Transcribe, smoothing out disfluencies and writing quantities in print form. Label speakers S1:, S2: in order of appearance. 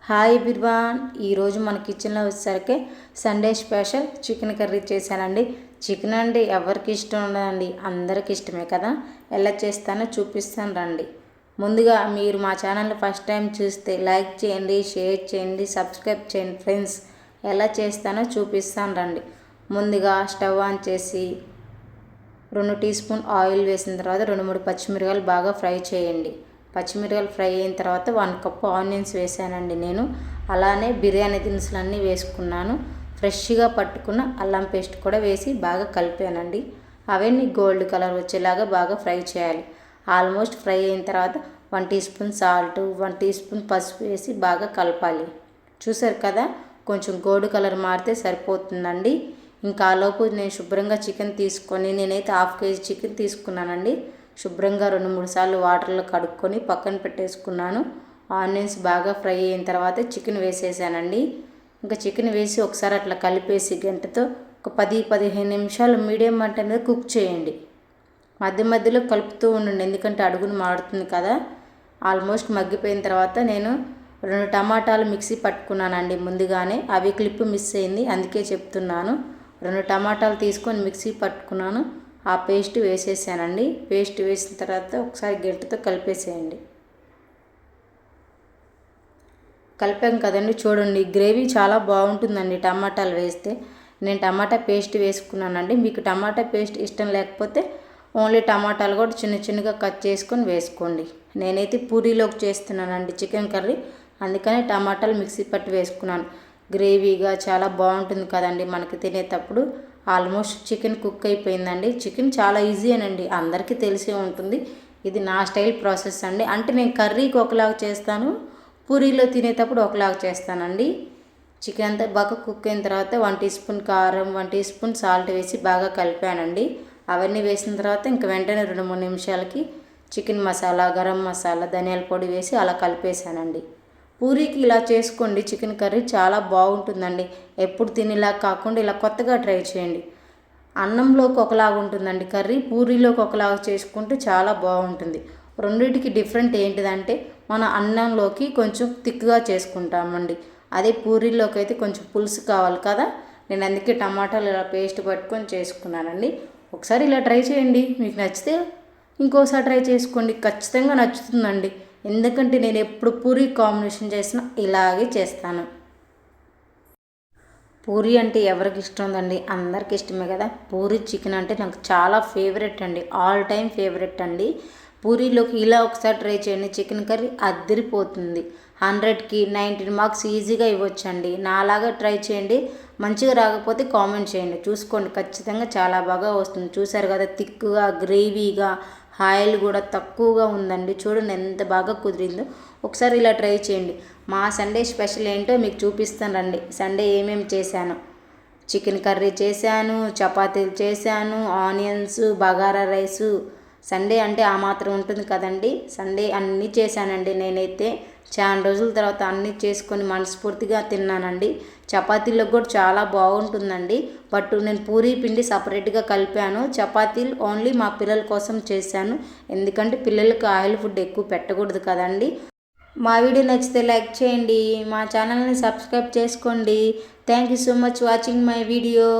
S1: Hi everyone, ఈరోజు మన కిచెన్లో వచ్చేసరికి సండే స్పెషల్ చికెన్ కర్రీ చేశానండి. చికెన్ అంటే ఎవరికి ఇష్టం ఉండదండి, అందరికి ఇష్టమే కదా. ఎలా చేస్తానో చూపిస్తాను రండి. ముందుగా మీరు మా ఛానల్ని ఫస్ట్ టైం చూస్తే లైక్ చేయండి, షేర్ చేయండి, సబ్స్క్రైబ్ చేయండి ఫ్రెండ్స్. ఎలా చేస్తానో చూపిస్తాను రండి. ముందుగా స్టవ్ ఆన్ చేసి 2 టీ స్పూన్ ఆయిల్ వేసిన తర్వాత 2-3 పచ్చిమిరపకాయలు బాగా ఫ్రై చేయండి. పచ్చిమిరపకాయలు ఫ్రై అయిన తర్వాత 1 కప్పు ఆనియన్స్ వేసానండి నేను. అలానే బిర్యానీ దినుసులన్నీ వేసుకున్నాను. ఫ్రెష్గా పట్టుకున్న అల్లం పేస్ట్ కూడా వేసి బాగా కలిపానండి. అవన్నీ గోల్డ్ కలర్ వచ్చేలాగా బాగా ఫ్రై చేయాలి. ఆల్మోస్ట్ ఫ్రై అయిన తర్వాత 1 teaspoon salt, 1 teaspoon పసుపు వేసి బాగా కలపాలి. చూసారు కదా, కొంచెం గోల్డ్ కలర్ మారితే సరిపోతుందండి. ఇంకా ఆలోపు నేను శుభ్రంగా చికెన్ తీసుకొని, నేనైతే 1/2 కేజీ చికెన్ తీసుకున్నానండి. శుభ్రంగా 2-3 సార్లు వాటర్లో కడుక్కొని పక్కన పెట్టేసుకున్నాను. ఆనియన్స్ బాగా ఫ్రై అయిన తర్వాత చికెన్ వేసేసానండి. ఇంకా చికెన్ వేసి ఒకసారి అట్లా కలిపేసి గంటతో ఒక 10-15 నిమిషాలు మీడియం మంట మీద కుక్ చేయండి. మధ్య మధ్యలో కలుపుతూ ఉండండి, ఎందుకంటే అడుగును మాడుతుంది కదా. ఆల్మోస్ట్ మగ్గిపోయిన తర్వాత నేను 2 టమాటాలు మిక్సీ పట్టుకున్నానండి ముందుగానే. అవి క్లిప్ మిస్ అయింది, అందుకే చెప్తున్నాను. 2 టమాటాలు తీసుకొని మిక్సీ పట్టుకున్నాను. ఆ పేస్ట్ వేసేసానండి. పేస్ట్ వేసిన తర్వాత ఒకసారి గరిటెతో కలిపేసేయండి. కలిపాం కదండి, చూడండి గ్రేవీ చాలా బాగుంటుందండి టమాటాలు వేస్తే. నేను టమాటా పేస్ట్ వేసుకున్నానండి. మీకు టమాటా పేస్ట్ ఇష్టం లేకపోతే ఓన్లీ టమాటాలు కూడా చిన్న చిన్నగా కట్ చేసుకొని వేసుకోండి. నేనైతే పూరీలోకి చేస్తున్నానండి చికెన్ కర్రీ, అందుకని టమాటాలు మిక్సీ పట్టి వేసుకున్నాను. గ్రేవీగా చాలా బాగుంటుంది కదండి మనకి తినేటప్పుడు. ఆల్మోస్ట్ చికెన్ కుక్ అయిపోయిందండి. చికెన్ చాలా ఈజీ అనండి, అందరికీ తెలిసే ఉంటుంది. ఇది నా స్టైల్ ప్రాసెస్ అండి. అంటే నేను కర్రీకి ఒకలాగా చేస్తాను, పూరీలో తినేటప్పుడు ఒకలాగా చేస్తానండి. చికెన్ అంతా బాగా కుక్ అయిన తర్వాత 1 టీ స్పూన్ కారం, 1 టీ స్పూన్ సాల్ట్ వేసి బాగా కలిపానండి. అవన్నీ వేసిన తర్వాత ఇంక వెంటనే 2-3 నిమిషాలకి చికెన్ మసాలా, గరం మసాలా, ధనియాల పొడి వేసి అలా కలిపేసానండి. పూరీకి ఇలా చేసుకోండి, చికెన్ కర్రీ చాలా బాగుంటుందండి. ఎప్పుడు తినేలా కాకుండా ఇలా కొత్తగా ట్రై చేయండి. అన్నంలోకి ఒకలాగా ఉంటుందండి కర్రీ, పూరీలోకి ఒకలాగా చేసుకుంటే చాలా బాగుంటుంది. రెండింటికి డిఫరెంట్ ఏంటిదంటే, మన అన్నంలోకి కొంచెం థిక్గా చేసుకుంటామండి, అదే పూరీలోకి అయితే కొంచెం పులుసు కావాలి కదా. నేను అందుకే టమాటాలు ఇలా పేస్ట్ పట్టుకొని చేసుకున్నానండి. ఒకసారి ఇలా ట్రై చేయండి, మీకు నచ్చితే ఇంకోసారి ట్రై చేసుకోండి, ఖచ్చితంగా నచ్చుతుందండి. ఎందుకంటే నేను ఎప్పుడు పూరీ కాంబినేషన్ చేసినా ఇలాగే చేస్తాను. పూరీ అంటే ఎవరికి ఇష్టం ఉందండి, అందరికి ఇష్టమే కదా. పూరీ చికెన్ అంటే నాకు చాలా ఫేవరెట్ అండి, ఆల్ టైమ్ ఫేవరెట్ అండి. పూరీలోకి ఇలా ఒకసారి ట్రై చేయండి, చికెన్ కర్రీ అద్దరిపోతుంది. 100కి 90 మార్క్స్ ఈజీగా ఇవ్వచ్చండి. నాలాగా ట్రై చేయండి, మంచిగా రాకపోతే కామెంట్ చేయండి. చూసుకోండి, ఖచ్చితంగా చాలా బాగా వస్తుంది. చూసారు కదా, థిక్గా గ్రేవీగా, ఆయిల్ కూడా తక్కువగా ఉందండి. చూడండి ఎంత బాగా కుదిరిందో. ఒకసారి ఇలా ట్రై చేయండి. మా సండే స్పెషల్ ఏంటో మీకు చూపిస్తాను రండి. సండే ఏమేమి చేశాను, చికెన్ కర్రీ చేశాను, చపాతీలు చేశాను, ఆనియన్స్, బగారా రైసు. సండే అంటే ఆ మాత్రం ఉంటుంది కదండి. సండే అన్నీ చేశానండి. నేనైతే చాలా రోజుల తర్వాత అన్నీ చేసుకొని మనస్ఫూర్తిగా తిన్నానండి. చపాతీల్లో కూడా చాలా బాగుంటుందండి. బట్ నేను పూరీ పిండి సపరేట్గా కలిపాను, చపాతీలు ఓన్లీ మా పిల్లల కోసం చేశాను. ఎందుకంటే పిల్లలకి ఆయిల్ ఫుడ్ ఎక్కువ పెట్టకూడదు కదండి. మా వీడియో నచ్చితే లైక్ చేయండి, మా ఛానల్ని సబ్స్క్రైబ్ చేసుకోండి. Thank you so much watching my video.